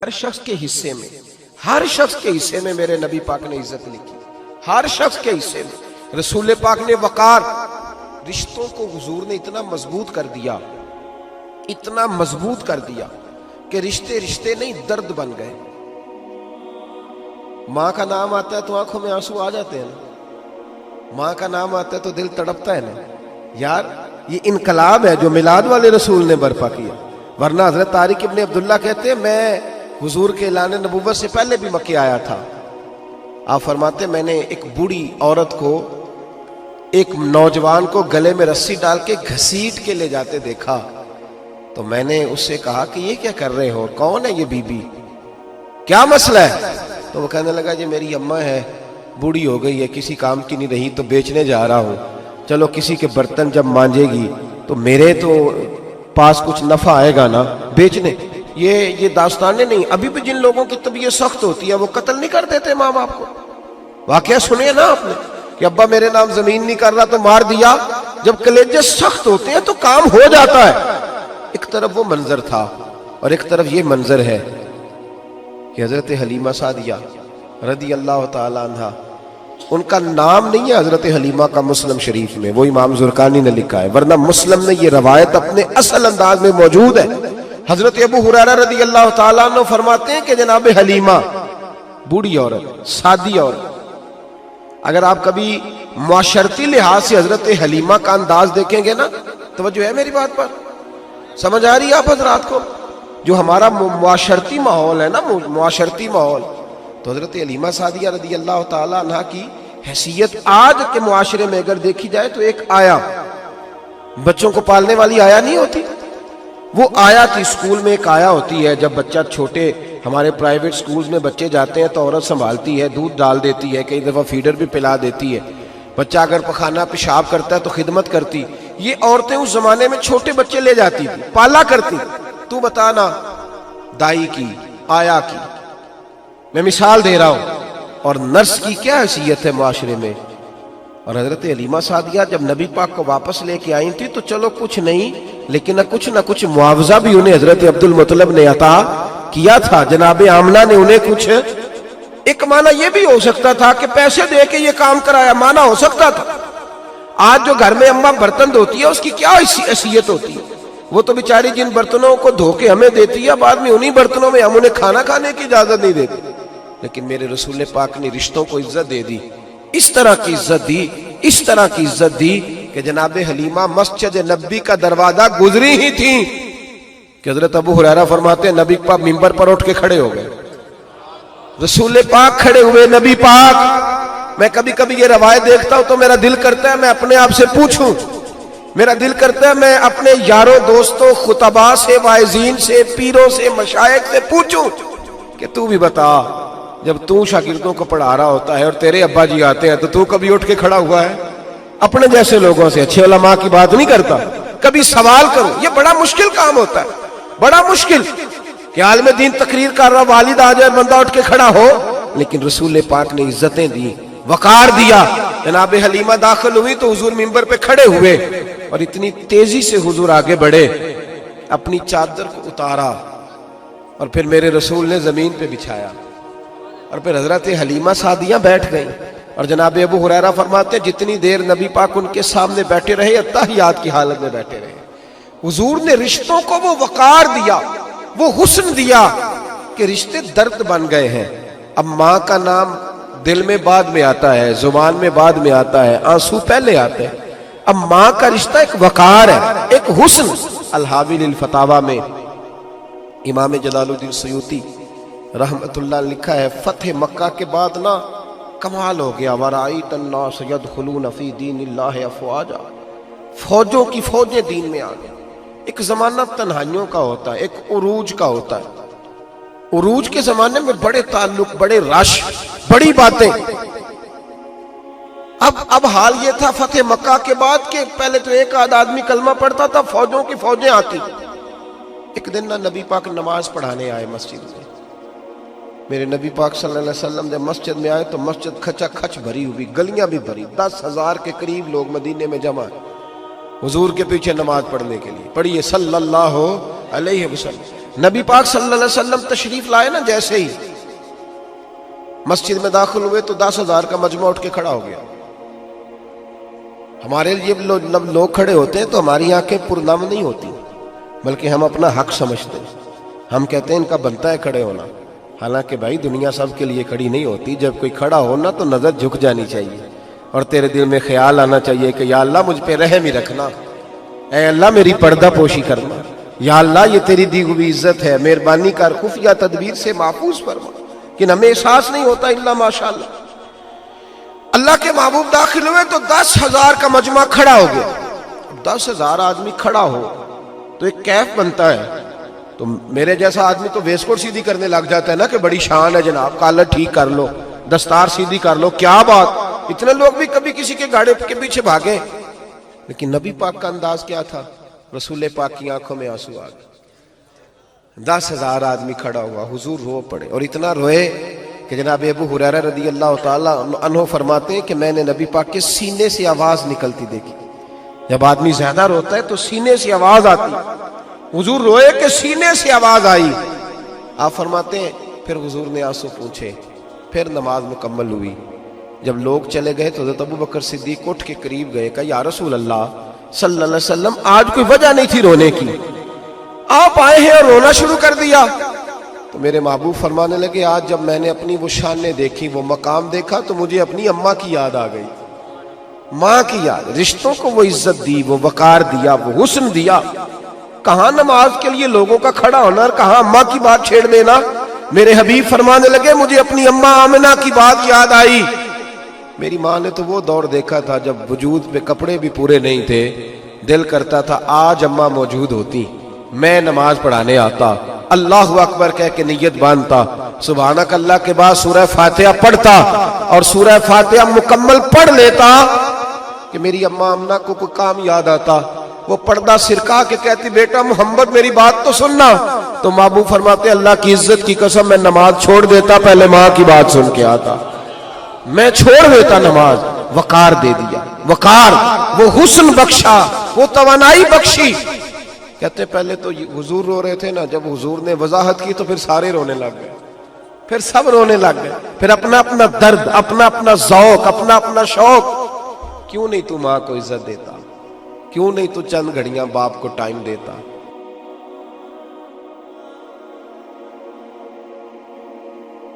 ہر شخص کے حصے میں، ہر شخص کے حصے میں میرے نبی پاک نے عزت لکھی، ہر شخص کے حصے میں رسول پاک نے وقار، رشتوں کو حضور نے اتنا مضبوط کر دیا، اتنا مضبوط کر دیا کہ رشتے رشتے نہیں درد بن گئے۔ ماں کا نام آتا ہے تو آنکھوں میں آنسو آ جاتے ہیں نا، ماں کا نام آتا ہے تو دل تڑپتا ہے نا یار۔ یہ انقلاب ہے جو میلاد والے رسول نے برپا کیا، ورنہ حضرت طارق ابن عبداللہ کہتے ہیں میں حضور کے اعلان نبوت سے پہلے بھی مکے آیا تھا۔ آپ فرماتے میں نے ایک بوڑھی عورت کو، ایک نوجوان کو گلے میں رسی ڈال کے گھسیٹ کے لے جاتے دیکھا، تو میں نے اس سے کہا کہ یہ کیا کر رہے ہو، کون ہے یہ بی بی، کیا مسئلہ ہے؟ تو وہ کہنے لگا جی میری اماں ہے، بوڑھی ہو گئی ہے، کسی کام کی نہیں رہی تو بیچنے جا رہا ہوں، چلو کسی کے برتن جب مانجے گی تو میرے تو پاس کچھ نفع آئے گا نا بیچنے۔ یہ داستانیں نہیں، ابھی بھی جن لوگوں کی طبیعت سخت ہوتی ہے وہ قتل نہیں کر دیتے ماں باپ کو۔ واقعہ سنیے نا آپ نے کہ ابا میرے نام زمین نہیں کر رہا تو مار دیا۔ جب کلیجے سخت ہوتے ہیں تو کام ہو جاتا ہے۔ ایک طرف وہ منظر تھا اور ایک طرف یہ منظر ہے کہ حضرت حلیمہ سعدیہ رضی اللہ تعالی عنہ، ان کا نام نہیں ہے حضرت حلیمہ کا مسلم شریف میں، وہ امام زرقانی نے لکھا ہے، ورنہ مسلم میں یہ روایت اپنے اصل انداز میں موجود ہے۔ حضرت ابو ہریرہ رضی اللہ تعالیٰ عنہ فرماتے ہیں کہ جناب حلیمہ بوڑھی عورت، سادی عورت، اگر آپ کبھی معاشرتی لحاظ سے حضرت حلیمہ کا انداز دیکھیں گے نا، توجہ ہے میری بات پر، سمجھ آ رہی ہے آپ حضرات کو؟ جو ہمارا معاشرتی ماحول ہے نا، معاشرتی ماحول، تو حضرت حلیمہ سعدیہ رضی اللہ تعالیٰ عنہ کی حیثیت آج کے معاشرے میں اگر دیکھی جائے تو ایک آیا، بچوں کو پالنے والی آیا نہیں ہوتی، وہ آیا تھی۔ اسکول میں ایک آیا ہوتی ہے، جب بچہ چھوٹے ہمارے پرائیویٹ سکولز میں بچے جاتے ہیں تو عورت سنبھالتی ہے، دودھ ڈال دیتی ہے، کئی دفعہ فیڈر بھی پلا دیتی ہے، بچہ اگر پخانہ پیشاب کرتا ہے تو خدمت کرتی۔ یہ عورتیں اس زمانے میں چھوٹے بچے لے جاتی تھی، پالا کرتی۔ تو بتانا دائی کی، آیا کی، میں مثال دے رہا ہوں، اور نرس کی کیا حیثیت ہے معاشرے میں۔ اور حضرت حلیمہ سعدیہ جب نبی پاک کو واپس لے کے آئی تھی تو چلو کچھ نہیں، لیکن نہ کچھ معاوضہ بھی انہیں حضرت عبد المطلب نے عطا کیا تھا، جناب آمنہ نے انہیں کچھ، ایک معنی یہ بھی ہو سکتا تھا کہ پیسے دے کے یہ کام کرایا، معنی ہو سکتا تھا۔ آج جو گھر میں اماں برتن دھوتی ہے اس کی کیا حیثیت ہوتی ہے، وہ تو بیچاری جن برتنوں کو دھو کے ہمیں دیتی ہے، بعد میں انہی برتنوں میں ہم انہیں کھانا کھانے کی اجازت نہیں دیتے۔ لیکن میرے رسول پاک نے رشتوں کو عزت دے دی، اس طرح کی عزت دی، اس طرح کی عزت دی کہ جناب حلیمہ مسجد نبی کا دروازہ گزری ہی تھی کہ حضرت ابو ہریرہ فرماتے ہیں نبی پاک منبر پر اٹھ کے کھڑے ہو گئے، رسول پاک کھڑے ہوئے، نبی پاک۔ میں کبھی کبھی یہ روایت دیکھتا ہوں تو میرا دل کرتا ہے میں اپنے آپ سے پوچھوں، میرا دل کرتا ہے میں اپنے یاروں دوستوں، خطباء سے، واعظین سے، پیروں سے، مشائخ سے پوچھوں کہ تو بھی بتا، جب تو شاگردوں کو پڑھا رہا ہوتا ہے اور تیرے ابا جی آتے ہیں تو کبھی اٹھ کے کھڑا ہوا ہے؟ اپنے جیسے لوگوں سے، اچھے علماء کی بات نہیں کرتا، کبھی سوال کروں۔ یہ بڑا مشکل کام ہوتا ہے، بڑا مشکل کہ عالم دین تقریر کر رہا، والد آ جائے، بندہ اٹھ کے کھڑا ہو۔ لیکن رسول پاک نے عزتیں دی، وقار دیا۔ جناب حلیمہ داخل ہوئی تو حضور منبر پہ کھڑے ہوئے اور اتنی تیزی سے حضور آگے بڑھے، اپنی چادر کو اتارا اور پھر میرے رسول نے زمین پہ بچھایا، اور پھر حضرت حلیمہ سعدیہ بیٹھ گئیں۔ اور جناب ابو ہریرہ فرماتے ہیں جتنی دیر نبی پاک ان کے سامنے بیٹھے رہے، اتحیات کی حالت میں بیٹھے رہے۔ حضور نے رشتوں کو وہ وقار دیا، وہ حسن دیا کہ رشتے درد بن گئے ہیں۔ اب ماں کا نام دل میں بعد میں آتا ہے، زبان میں بعد میں آتا ہے، آنسو پہلے آتے ہیں۔ اب ماں کا رشتہ ایک وقار ہے، ایک حسن۔ الحاوی للفتاوی میں امام جلال الدین سیوطی رحمت اللہ لکھا ہے، فتح مکہ کے بعد نا کمال ہو گیا، وَرَأَيْتَ النَّاسَ يَدْخُلُونَ فِي دِينِ اللَّهِ أَفْوَاجًا، فوجوں کی فوجیں دین میں آ گئیں۔ ایک زمانہ تنہائیوں کا ہوتا ہے، ایک عروج کا ہوتا ہے۔ عروج کے زمانے میں بڑے تعلق، بڑے رش، بڑی باتیں۔ اب حال یہ تھا فتح مکہ کے بعد کہ پہلے تو ایک آدھ آدمی کلمہ پڑھتا تھا، فوجوں کی فوجیں آتی۔ ایک دن نبی پاک نماز پڑھانے آئے مسجد میں، میرے نبی پاک صلی اللہ علیہ وسلم جب مسجد میں آئے تو مسجد کھچا کھچ بھری ہوئی، گلیاں بھی بھری، 10,000 کے قریب لوگ مدینے میں جمع حضور کے پیچھے نماز پڑھنے کے لیے۔ پڑھیے صلی اللہ علیہ وسلم۔ نبی پاک صلی اللہ علیہ وسلم تشریف لائے نا، جیسے ہی مسجد میں داخل ہوئے تو 10,000 کا مجمع اٹھ کے کھڑا ہو گیا. ہمارے لیے لوگ کھڑے ہوتے ہیں تو ہماری آنکھیں پرنم نہیں ہوتی، بلکہ ہم اپنا حق سمجھتے ہیں. ہم کہتے ہیں ان کا بنتا ہے کھڑے ہونا. حالانکہ بھائی دنیا سب کے لیے کھڑی نہیں ہوتی. جب کوئی کھڑا ہونا تو نظر جھک جانی چاہیے اور تیرے دل میں خیال آنا چاہیے کہ یا اللہ مجھ پہ رحم ہی رکھنا، اے اللہ میری پردہ پوشی کرنا، یا اللہ یہ تیری دی ہوئی عزت ہے، مہربانی کر خفیہ تدبیر سے محفوظ فرما. کہ ہمیں احساس نہیں ہوتا الا ماشاءاللہ. اللہ کے محبوب داخل ہوئے تو 10,000 کا مجمع کھڑا ہو گیا. 10,000 آدمی کھڑا ہو تو ایک کیف بنتا ہے. تو میرے جیسا آدمی تو ویس کوٹ سیدھی کرنے لگ جاتا ہے نا کہ بڑی شان ہے جناب، کالر ٹھیک کر لو، دستار سیدھی کر لو، کیا بات. اتنے لوگ بھی کبھی کسی کے گاڑی کے پیچھے بھاگے. لیکن نبی پاک کا انداز کیا تھا؟ رسول پاک کی آنکھوں میں آنسو آ گئے. 10,000 آدمی کھڑا ہوا، حضور رو پڑے اور اتنا روئے کہ جناب ابو ہریرہ رضی اللہ تعالیٰ عنہ فرماتے ہیں کہ میں نے نبی پاک کے سینے سے آواز نکلتی دیکھی. جب آدمی زیادہ روتا ہے تو سینے سے آواز آتی. حضور روئے کہ سینے سے آواز آئی. آپ فرماتے ہیں پھر حضور نے آنسو پوچھے، پھر نماز مکمل ہوئی. جب لوگ چلے گئے تو حضرت ابو بکر صدیق اٹھ کے قریب گئے، کہا یا رسول اللہ صلی اللہ علیہ وسلم آج کوئی وجہ نہیں تھی رونے کی، آپ آئے ہیں اور رونا شروع کر دیا. تو میرے محبوب فرمانے لگے آج جب میں نے اپنی وہ شانیں دیکھی، وہ مقام دیکھا تو مجھے اپنی اماں کی یاد آ گئی. ماں کی یاد، رشتوں کو وہ عزت دی، وہ وقار دیا، وہ حسن دیا. کہاں نماز کے لیے لوگوں کا کھڑا ہونا اور کہاں اماں کی بات چھیڑ دینا. میرے حبیب فرمانے لگے مجھے اپنی اماں آمنہ کی بات یاد آئی. میری ماں نے تو وہ دور دیکھا تھا جب وجود پہ کپڑے بھی پورے نہیں تھے، دل کرتا تھا آج اماں موجود ہوتی، میں نماز پڑھانے آتا، اللہ اکبر کہہ کے نیت باندھتا، سبحانک اللہ کے بعد سورہ فاتحہ پڑھتا اور سورہ فاتحہ مکمل پڑھ لیتا کہ میری اماں آمنہ کو کوئی کام یاد آتا. وہ پردہ سرکا کے کہتی بیٹا محمد میری بات تو سننا. تو محبوب فرماتے اللہ کی عزت کی قسم میں نماز چھوڑ دیتا، پہلے ماں کی بات سن کے آتا. میں چھوڑ دیتا نماز. وقار دے دیا، وقار، وہ حسن بخشا، وہ توانائی بخشی. کہتے پہلے تو حضور رو رہے تھے نا، جب حضور نے وضاحت کی تو پھر سارے رونے لگ گئے، پھر سب رونے لگ گئے. پھر اپنا اپنا درد، اپنا اپنا ذوق، اپنا اپنا شوق. کیوں نہیں تو ماں کو عزت دیتا؟ کیوں نہیں تو چند گھڑیاں باپ کو ٹائم دیتا؟